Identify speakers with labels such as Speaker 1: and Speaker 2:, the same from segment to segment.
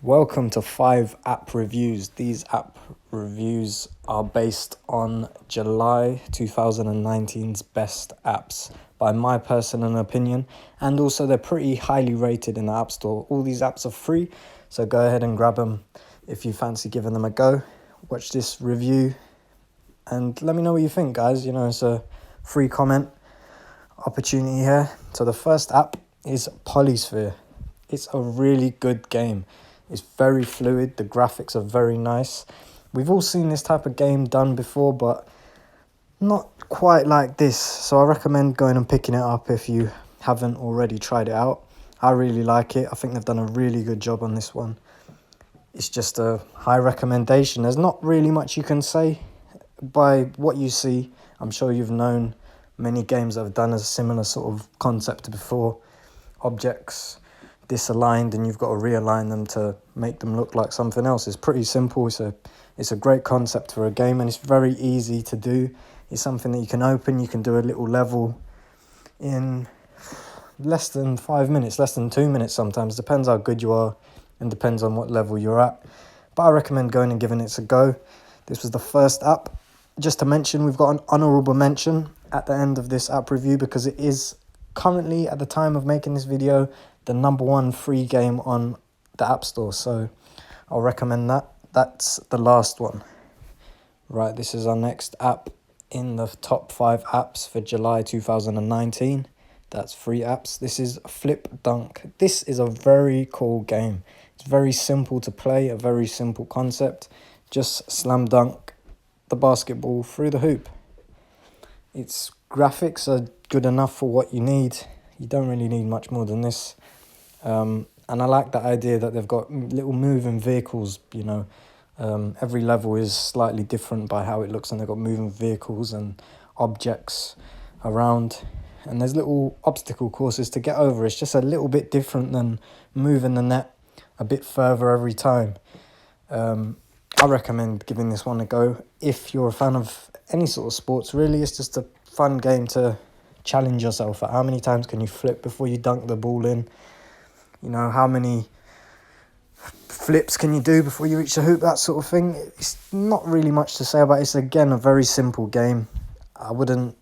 Speaker 1: Welcome to 5 app reviews. These app reviews are based on July 2019's best apps by my personal opinion, and also they're pretty highly rated in the App Store. All these apps are free, so go ahead and grab them if you fancy giving them a go. Watch this review and let me know what you think, guys. It's a free comment opportunity here. So the first app is Polysphere. It's a really good game. It's very fluid. The graphics are very nice. We've all seen this type of game done before, but not quite like this. So I recommend going and picking it up if you haven't already tried it out. I really like it. I think they've done a really good job on this one. It's just a high recommendation. There's not really much you can say by what you see. I'm sure you've known many games that have done a similar sort of concept before. Objects disaligned and you've got to realign them to make them look like something else. It's pretty simple. It's a great concept for a game, and it's very easy to do. It's something that you can open. You can do a little level in less than 5 minutes, less than 2 minutes sometimes. Depends how good you are and depends on what level you're at. But I recommend going and giving it a go. This was the first app. Just to mention, we've got an honourable mention at the end of this app review because it is currently, at the time of making this video, the #1 free game on the App Store. So I'll recommend that. That's the last one. Right, this is our next app in the top 5 apps for July 2019. That's free apps. This is Flip Dunk. This is a very cool game. It's very simple to play, a very simple concept. Just slam dunk the basketball through the hoop. Its graphics are good enough for what you need. You don't really need much more than this. And I like the idea that they've got little moving vehicles, every level is slightly different by how it looks, and they've got moving vehicles and objects around. And there's little obstacle courses to get over. It's just a little bit different than moving the net a bit further every time. I recommend giving this one a go. If you're a fan of any sort of sports, really, it's just a fun game to challenge yourself at. How many times can you flip before you dunk the ball in? How many flips can you do before you reach the hoop, that sort of thing. It's not really much to say about it. It's, again, a very simple game. I wouldn't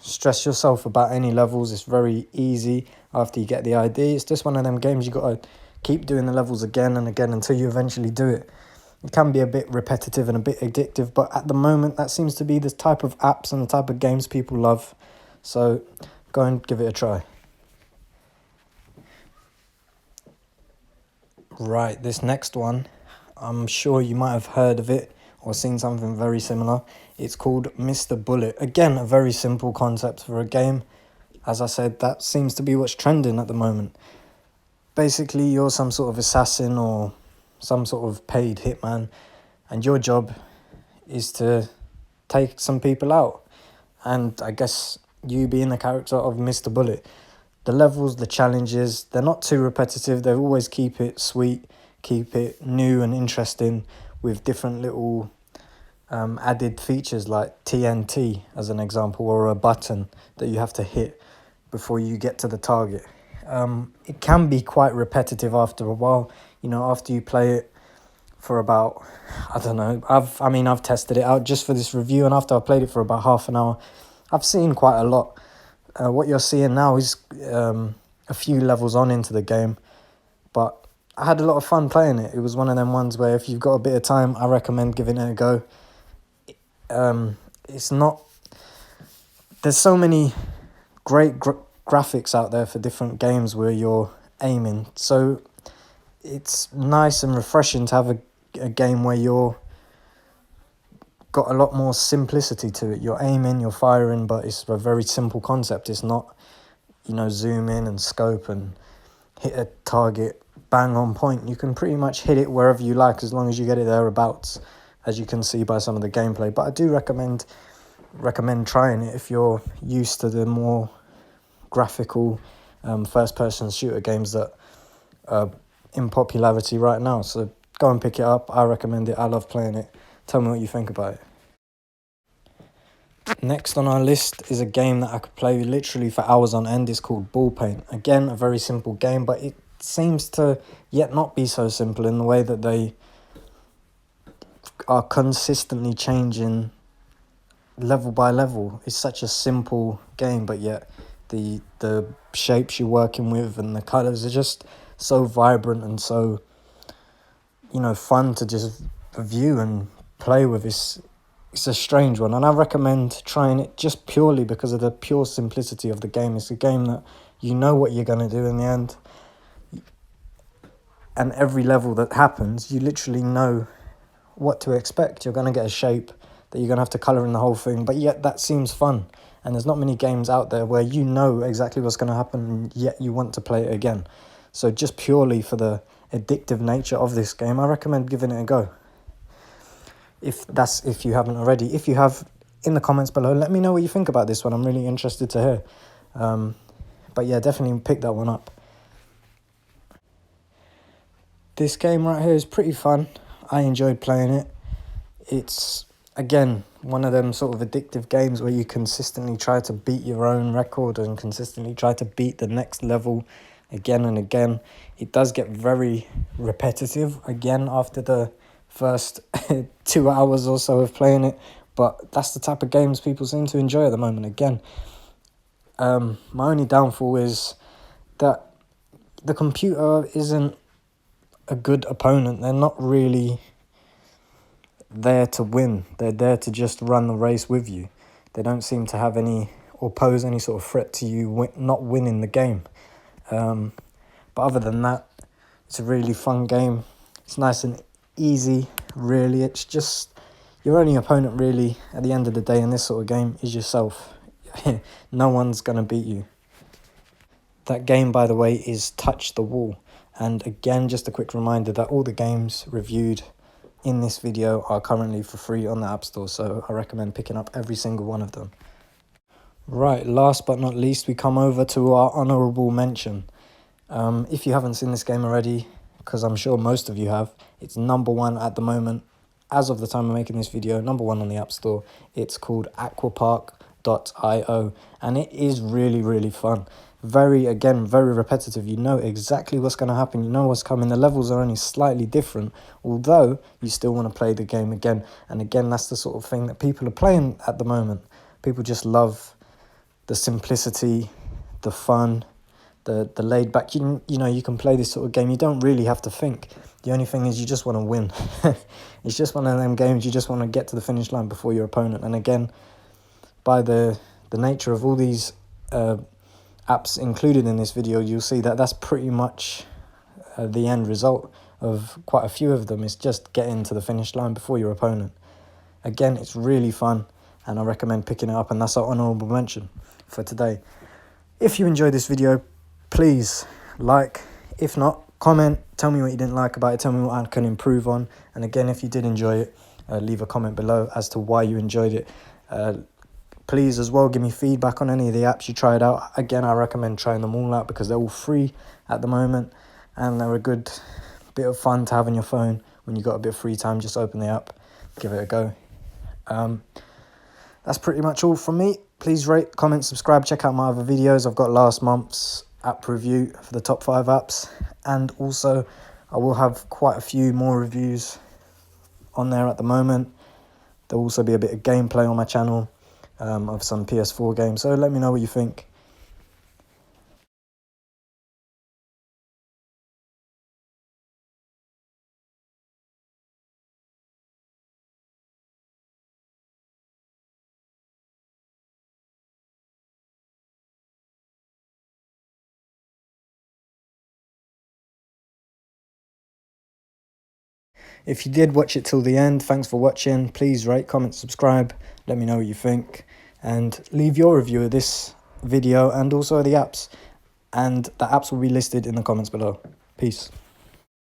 Speaker 1: stress yourself about any levels. It's very easy after you get the idea. It's just one of them games you got to keep doing the levels again and again until you eventually do it. It can be a bit repetitive and a bit addictive, but at the moment that seems to be the type of apps and the type of games people love. So go and give it a try. Right, this next one, I'm sure you might have heard of it or seen something very similar. It's called Mr. Bullet. Again, a very simple concept for a game. As I said, that seems to be what's trending at the moment. Basically, you're some sort of assassin or some sort of paid hitman, and your job is to take some people out. And I guess you being the character of Mr. Bullet. The levels, the challenges, they're not too repetitive. They always keep it sweet, keep it new and interesting with different little added features like TNT as an example, or a button that you have to hit before you get to the target. It can be quite repetitive after a while, after you play it for about, I don't know, I've tested it out just for this review, and after I played it for about half an hour, I've seen quite a lot. What you're seeing now is a few levels on into the game, but I had a lot of fun playing it. It was one of them ones where if you've got a bit of time, I recommend giving it a go. It's not... There's so many great graphics out there for different games where you're aiming, so it's nice and refreshing to have a game where you're got a lot more simplicity to it. You're aiming, you're firing, but it's a very simple concept. It's not, zoom in and scope and hit a target bang on point. You can pretty much hit it wherever you like as long as you get it thereabouts, as you can see by some of the gameplay. But I do recommend trying it if you're used to the more graphical first-person shooter games that are in popularity right now. So go and pick it up. I recommend it. I love playing it. Tell me what you think about it. Next on our list is a game that I could play literally for hours on end. It's called Ball Paint. Again, a very simple game, but it seems to yet not be so simple in the way that they are consistently changing level by level. It's such a simple game, but yet the shapes you're working with and the colors are just so vibrant and so, you know, fun to just view and play with. It's a strange one, and I recommend trying it just purely because of the pure simplicity of the game. It's a game that you know what you're going to do in the end, and every level that happens, you literally know what to expect. You're going to get a shape that you're going to have to colour in the whole thing, but yet that seems fun. And there's not many games out there where you know exactly what's going to happen, and yet you want to play it again. So just purely for the addictive nature of this game, I recommend giving it a go. If you haven't already. If you have, in the comments below, let me know what you think about this one. I'm really interested to hear. But yeah, definitely pick that one up. This game right here is pretty fun. I enjoyed playing it. It's, again, one of them sort of addictive games where you consistently try to beat your own record and consistently try to beat the next level again and again. It does get very repetitive again after the first 2 hours or so of playing it, but that's the type of games people seem to enjoy at the moment. Again, my only downfall is that the computer isn't a good opponent. They're not really there to win. They're there to just run the race with you. They don't seem to have any or pose any sort of threat to you not winning the game. But other than that, it's a really fun game. It's nice and easy, really. It's just your only opponent, really, at the end of the day in this sort of game is yourself. No one's going to beat you. That game, by the way, is Touch the Wall. And again, just a quick reminder that all the games reviewed in this video are currently for free on the App Store, so I recommend picking up every single one of them. Right, last but not least, we come over to our honourable mention. If you haven't seen this game already, because I'm sure most of you have, it's #1 at the moment, as of the time of making this video, #1 on the App Store. It's called aquapark.io, and it is really, really fun. Very repetitive. You know exactly what's going to happen. You know what's coming. The levels are only slightly different, although you still want to play the game again and again. That's the sort of thing that people are playing at the moment. People just love the simplicity, the fun, the laid back. You know, you can play this sort of game. You don't really have to think. The only thing is you just want to win. It's just one of them games. You just want to get to the finish line before your opponent. And again, by the nature of all these apps included in this video, you'll see that that's pretty much the end result of quite a few of them. Is just getting to the finish line before your opponent. Again, it's really fun, and I recommend picking it up, and that's our honourable mention for today. If you enjoyed this video, please like. If not, comment, tell me what you didn't like about it, tell me what I can improve on. And again, if you did enjoy it, leave a comment below as to why you enjoyed it. Please as well give me feedback on any of the apps you tried out. Again, I recommend trying them all out because they're all free at the moment, and they're a good bit of fun to have on your phone when you've got a bit of free time. Just open the app, give it a go. That's pretty much all from me. Please rate, comment, subscribe, check out my other videos. I've got last month's app review for the top 5 apps, and also I will have quite a few more reviews on there at the moment. There'll also be a bit of gameplay on my channel of some PS4 games, so let me know what you think. If you did watch it till the end, thanks for watching. Please rate, comment, subscribe. Let me know what you think. And leave your review of this video and also the apps. And the apps will be listed in the comments below. Peace.